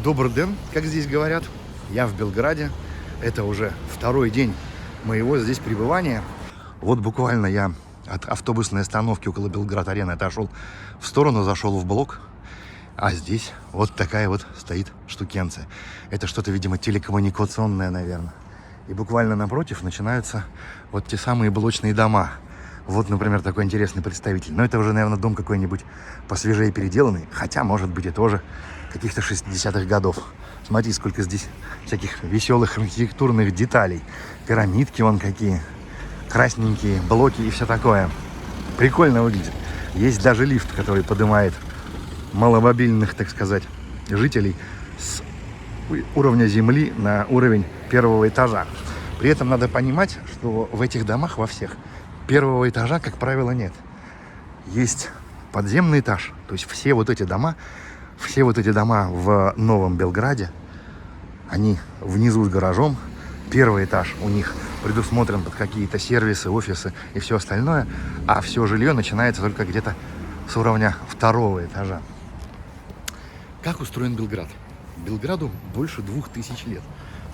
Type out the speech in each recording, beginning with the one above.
Добрый день, как здесь говорят. Я в Белграде. Это уже второй день моего здесь пребывания. Вот буквально я от автобусной остановки около Белград-арены отошел в сторону, зашел в блок. А здесь вот такая вот стоит штукенция. Это что-то, видимо, телекоммуникационное, наверное. И буквально напротив начинаются вот те самые блочные дома. Вот, например, такой интересный представитель. Но это уже, наверное, дом какой-нибудь посвежее переделанный. Хотя, может быть, и тоже каких-то 60-х годов. Смотри, сколько здесь всяких веселых архитектурных деталей. Пирамидки вон какие. Красненькие, блоки и все такое. Прикольно выглядит. Есть даже лифт, который поднимает маломобильных, так сказать, жителей с уровня земли на уровень первого этажа. При этом надо понимать, что в этих домах во всех первого этажа, как правило, нет. Есть подземный этаж. То есть все вот эти дома в Новом Белграде, они внизу с гаражом. Первый этаж у них предусмотрен под какие-то сервисы, офисы и все остальное. А все жилье начинается только где-то с уровня второго этажа. Как устроен Белград? Белграду больше 2000 лет.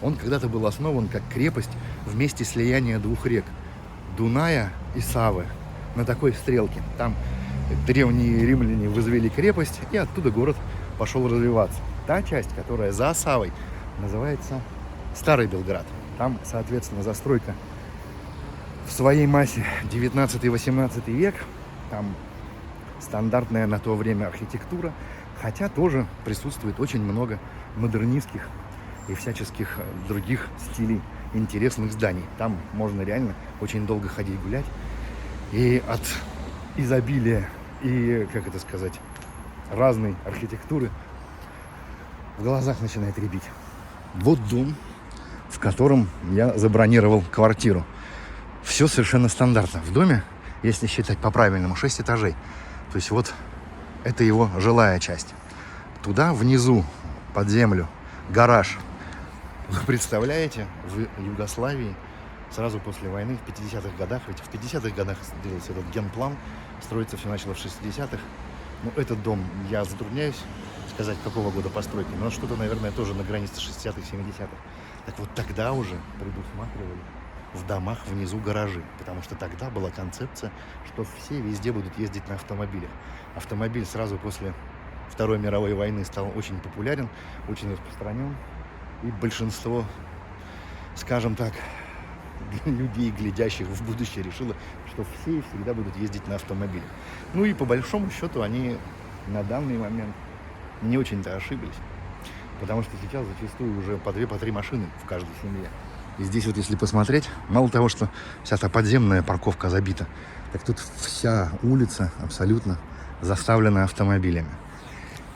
Он когда-то был основан как крепость в месте слияния двух рек – Дуная и Савы. На такой стрелке. Там древние римляне возвели крепость, и оттуда город пошел развиваться. Та часть, которая за Савой, называется Старый Белград. Там, соответственно, застройка в своей массе 19-18 век. Там стандартная на то время архитектура. Хотя тоже присутствует очень много модернистских и всяческих других стилей интересных зданий. Там можно реально очень долго ходить гулять. И от изобилия и, как это сказать, разной архитектуры в глазах начинает рябить. Вот дом, в котором я забронировал квартиру. Все совершенно стандартно. В доме, если считать по-правильному, 6 этажей. То есть вот это его жилая часть. Туда внизу, под землю, гараж. Вы представляете, в Югославии сразу после войны, в 50-х годах, ведь в 50-х годах делался этот генплан, строиться все начало в 60-х. Ну, этот дом, я затрудняюсь сказать, какого года постройки, но что-то, наверное, тоже на границе 60-х, 70-х. Так вот тогда уже предусматривали в домах внизу гаражи, потому что тогда была концепция, что все везде будут ездить на автомобилях. Автомобиль сразу после Второй мировой войны стал очень популярен, очень распространен, и большинство, скажем так, людей, глядящих в будущее, решило, что все всегда будут ездить на автомобилях. Ну и по большому счету они на данный момент не очень-то ошиблись, потому что сейчас зачастую уже по 2-3 машины в каждой семье. И здесь вот если посмотреть, мало того, что вся та подземная парковка забита, так тут вся улица абсолютно заставлена автомобилями.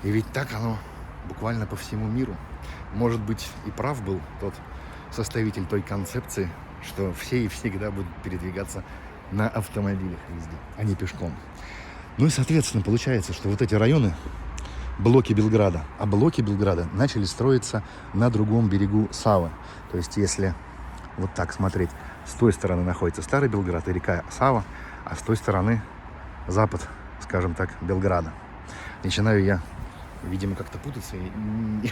И ведь так оно буквально по всему миру. Может быть, и прав был тот составитель той концепции, что все и всегда будут передвигаться на автомобилях везде, а не пешком. Ну и, соответственно, получается, что вот эти районы, блоки Белграда, а блоки Белграда начали строиться на другом берегу Савы. То есть, если вот так смотреть, с той стороны находится Старый Белград и река Сава, а с той стороны запад, скажем так, Белграда. Начинаю я, видимо, как-то путаться и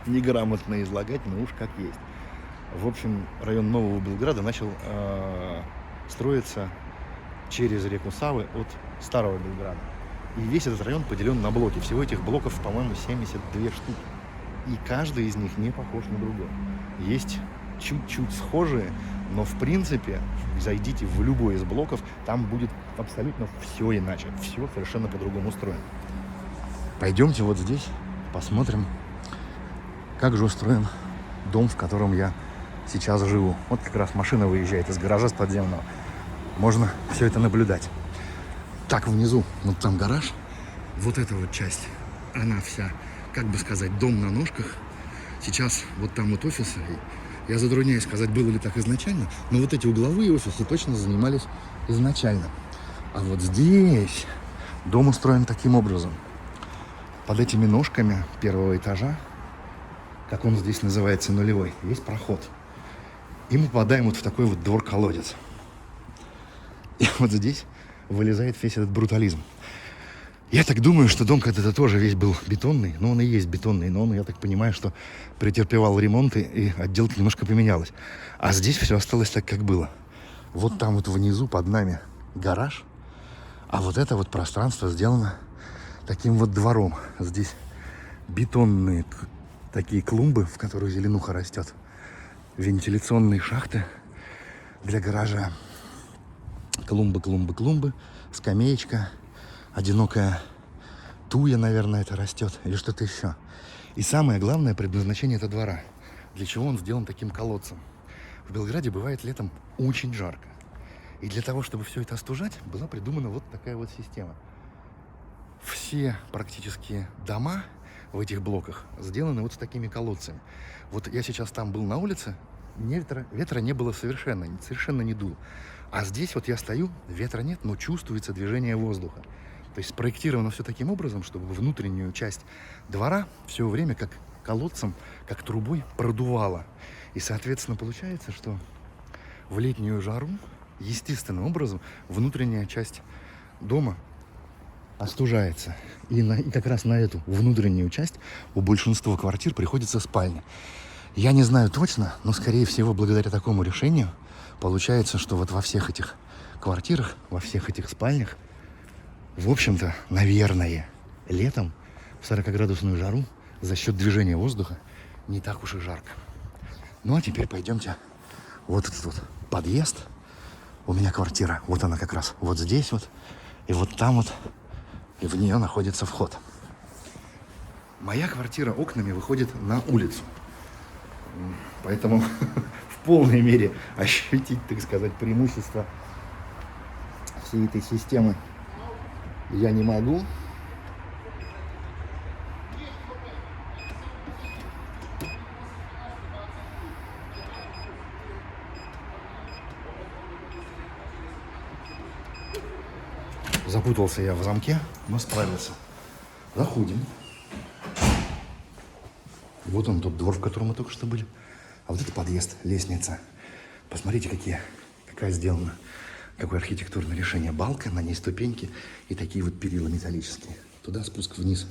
неграмотно излагать, но уж как есть. В общем, район Нового Белграда начал строиться через реку Савы от Старого Белграда. И весь этот район поделен на блоки. Всего этих блоков, по-моему, 72 штуки. И каждый из них не похож на другой. Есть чуть-чуть схожие, но в принципе, зайдите в любой из блоков, там будет абсолютно все иначе. Все совершенно по-другому устроено. Пойдемте вот здесь, посмотрим, как же устроен дом, в котором я сейчас живу. Вот как раз машина выезжает из гаража с подземного. Можно все это наблюдать. Так, внизу, вот там гараж. Вот эта вот часть, она вся, как бы сказать, дом на ножках. Сейчас вот там вот офисы. Я затрудняюсь сказать, было ли так изначально, но вот эти угловые офисы точно занимались изначально. А вот здесь дом устроен таким образом. Под этими ножками первого этажа, как он здесь называется, нулевой, есть проход. И мы попадаем вот в такой вот двор-колодец. И вот здесь вылезает весь этот брутализм. Я так думаю, что дом когда-то тоже весь был бетонный, но он и есть бетонный, но он, я так понимаю, что претерпевал ремонты, и отделка немножко поменялась. А здесь все осталось так, как было. Вот там вот внизу под нами гараж, а вот это вот пространство сделано таким вот двором. Здесь бетонные такие клумбы, в которых зеленуха растет, вентиляционные шахты для гаража, клумбы, скамеечка, одинокая туя, наверное, это растет, или что-то еще. И самое главное предназначение этого двора. Для чего он сделан таким колодцем? В Белграде бывает летом очень жарко. И для того, чтобы все это остужать, была придумана вот такая вот система. Все практически дома в этих блоках сделаны вот с такими колодцами. Вот я сейчас там был на улице, ветра не было совершенно не дуло. А здесь вот я стою, ветра нет, но чувствуется движение воздуха. То есть спроектировано все таким образом, чтобы внутреннюю часть двора все время как колодцем, как трубой продувало. И, соответственно, получается, что в летнюю жару естественным образом внутренняя часть дома остужается. И как раз на эту внутреннюю часть у большинства квартир приходится спальня. Я не знаю точно, но, скорее всего, благодаря такому решению получается, что вот во всех этих квартирах, во всех этих спальнях, в общем-то, наверное, летом в 40-градусную жару за счет движения воздуха не так уж и жарко. Ну, а теперь пойдемте. Вот этот вот подъезд. У меня квартира. Вот она как раз вот здесь вот. И вот там вот. И в нее находится вход. Моя квартира окнами выходит на улицу. Поэтому в полной мере ощутить, так сказать, преимущество всей этой системы я не могу. Запутался я в замке, но справился. Заходим. Вот он тот двор, в котором мы только что были. А вот это подъезд, лестница. Посмотрите, какая сделана, какое архитектурное решение. Балка, на ней ступеньки и такие вот перила металлические. Туда спуск вниз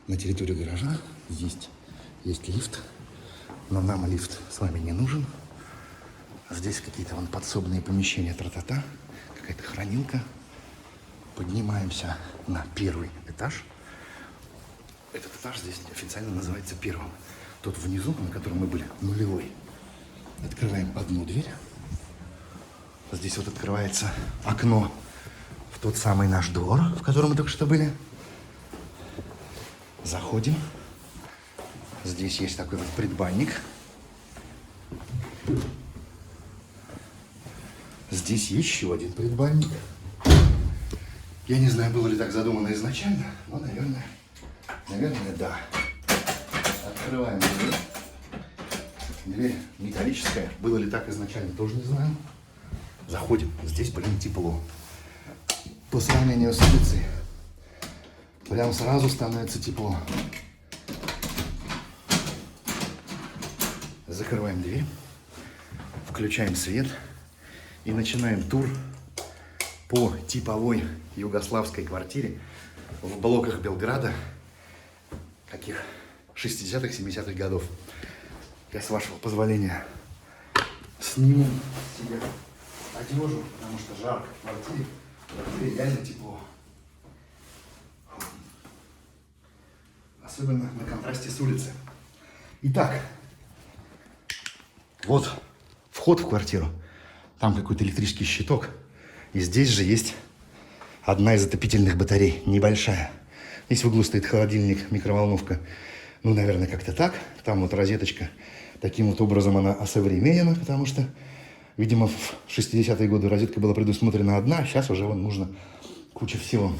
на территорию гаража. Есть лифт, но нам лифт с вами не нужен. Здесь какие-то вон подсобные помещения, тра-та-та, какая-то хранилка. Поднимаемся на первый этаж. Этот этаж здесь официально называется первым. Тот внизу, на котором мы были, нулевой. Открываем одну дверь. Здесь вот открывается окно в тот самый наш двор, в котором мы только что были. Заходим. Здесь есть такой вот предбанник. Здесь еще один предбанник. Я не знаю, было ли так задумано изначально, но, наверное, да. Открываем дверь. Дверь металлическая. Было ли так изначально, тоже не знаю. Заходим. Здесь, тепло. По сравнению с улицей, прям сразу становится тепло. Закрываем дверь. Включаем свет. И начинаем тур по типовой югославской квартире в блоках Белграда, каких 60-х, 70-х годов. Я, с вашего позволения, сниму себе одежду, потому что жарко в квартире реально тепло. Особенно на контрасте с улицы. Итак, вот вход в квартиру. Там какой-то электрический щиток. И здесь же есть одна из отопительных батарей, небольшая. Здесь в углу стоит холодильник, микроволновка. Ну, наверное, как-то так. Там вот розеточка. Таким вот образом она осовременена, потому что, видимо, в 60-е годы розетка была предусмотрена одна, а сейчас уже вон нужно куча всего.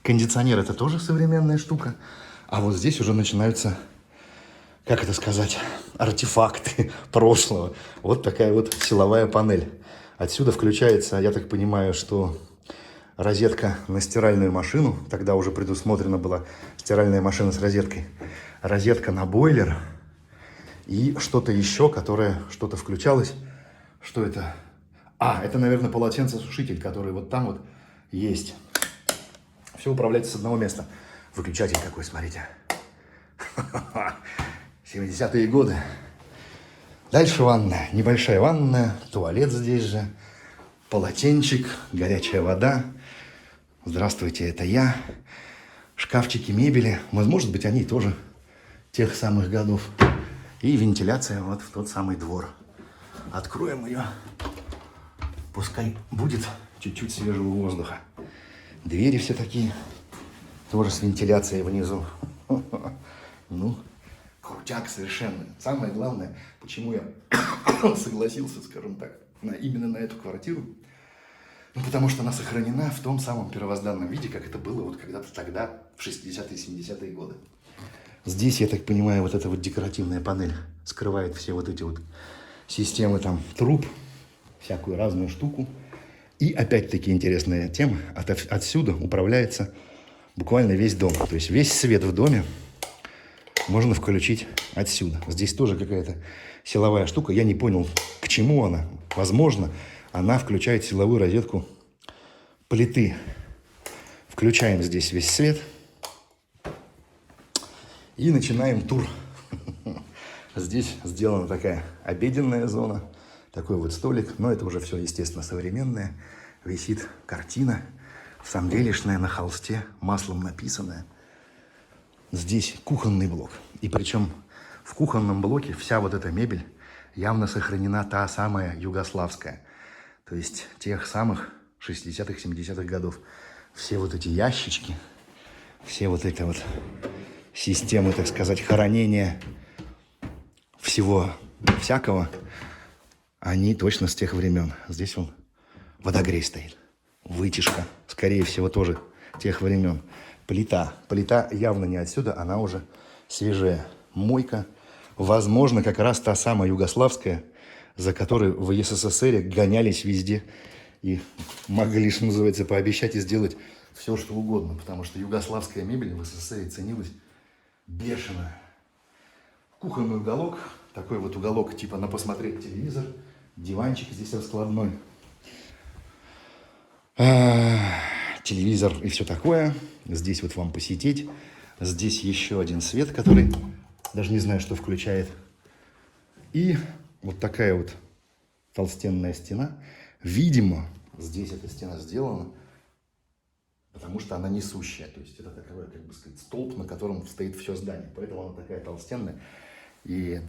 Кондиционер — это тоже современная штука. А вот здесь уже начинаются, как это сказать, артефакты прошлого. Вот такая вот силовая панель. Отсюда включается, я так понимаю, что розетка на стиральную машину. Тогда уже предусмотрена была стиральная машина с розеткой. Розетка на бойлер. И что-то еще, которое что-то включалось. Что это? А, это, наверное, полотенцесушитель, который вот там вот есть. Все управляется с одного места. Выключатель какой, смотрите. 70-е годы. Дальше ванная. Небольшая ванная, туалет здесь же, полотенчик, горячая вода. Здравствуйте, это я. Шкафчики мебели. Может быть, они тоже тех самых годов. И вентиляция вот в тот самый двор. Откроем ее. Пускай будет чуть-чуть свежего воздуха. Двери все такие. Тоже с вентиляцией внизу. Ну, крутяк совершенно. Самое главное, почему я согласился, скажем так, именно на эту квартиру. Ну, потому что она сохранена в том самом первозданном виде, как это было вот когда-то тогда, в 60-е, 70-е годы. Здесь, я так понимаю, вот эта вот декоративная панель скрывает все вот эти вот системы там труб, всякую разную штуку. И опять-таки интересная тема, отсюда управляется буквально весь дом. То есть весь свет в доме можно включить отсюда. Здесь тоже какая-то силовая штука. Я не понял, к чему она. Возможно, она включает силовую розетку плиты. Включаем здесь весь свет. И начинаем тур. Здесь сделана такая обеденная зона. Такой вот столик. Но это уже все, естественно, современное. Висит картина. Самделишная на холсте. Маслом написанная. Здесь кухонный блок. И причем в кухонном блоке вся вот эта мебель явно сохранена та самая югославская. То есть тех самых 60-х, 70-х годов. Все вот эти ящички, все вот эти вот системы, так сказать, хранения всего всякого, они точно с тех времен. Здесь он водогрей стоит. Вытяжка, скорее всего, тоже тех времен. Плита. Плита явно не отсюда, она уже свежая. Мойка. Возможно, как раз та самая югославская, за которой в СССР гонялись везде и могли, что называется, пообещать и сделать все, что угодно. Потому что югославская мебель в СССР ценилась бешено. Кухонный уголок. Такой вот уголок, типа на посмотреть телевизор. Диванчик здесь раскладной. Телевизор и все такое. Здесь вот вам посетить. Здесь еще один свет, который даже не знаю, что включает. И вот такая вот толстенная стена. Видимо, здесь эта стена сделана, потому что она несущая. То есть это такой, как бы сказать, столб, на котором стоит все здание. Поэтому она такая толстенная. И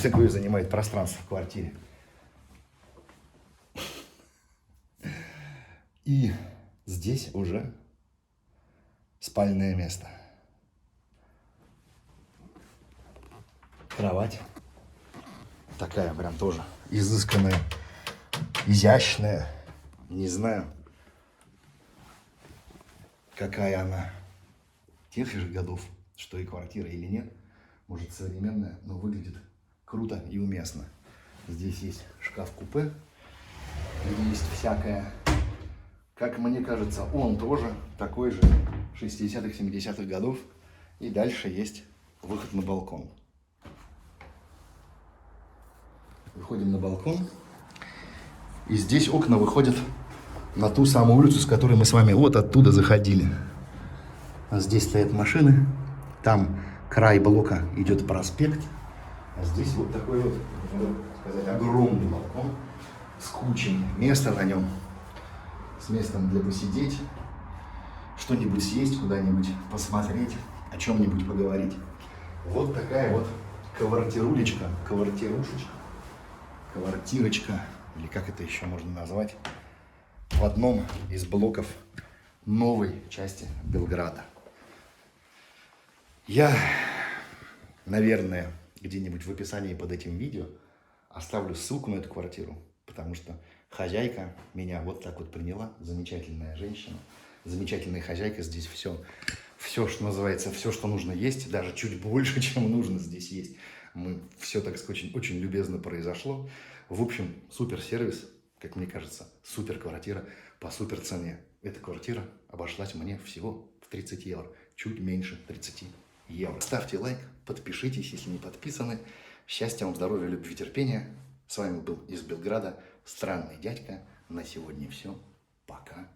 такое занимает пространство в квартире. И здесь уже спальное место. Кровать. Такая прям тоже изысканная, изящная. Не знаю, какая она тех же годов, что и квартира или нет. Может, современная, но выглядит круто и уместно. Здесь есть шкаф-купе, где есть всякое. Как мне кажется, он тоже такой же 60-х, 70-х годов. И дальше есть выход на балкон. Выходим на балкон. И здесь окна выходят на ту самую улицу, с которой мы с вами вот оттуда заходили. А здесь стоят машины. Там край блока идет проспект. А здесь вот такой вот, можно сказать, огромный балкон с кучей места на нем. С местом для посидеть, что-нибудь съесть, куда-нибудь посмотреть, о чем-нибудь поговорить. Вот такая вот квартирулечка, квартирочка, или как это еще можно назвать, в одном из блоков новой части Белграда. Я, наверное, где-нибудь в описании под этим видео оставлю ссылку на эту квартиру, потому что хозяйка меня вот так вот приняла, замечательная женщина, замечательная хозяйка, здесь все, что называется, все, что нужно есть, даже чуть больше, чем нужно здесь есть. Все, так сказать, очень любезно произошло. В общем, супер сервис, как мне кажется, супер квартира по супер цене. Эта квартира обошлась мне всего в 30 евро, чуть меньше 30 евро. Ставьте лайк, подпишитесь, если не подписаны. Счастья вам, здоровья, любви, терпения. С вами был из Белграда Странный дядька. На сегодня все. Пока.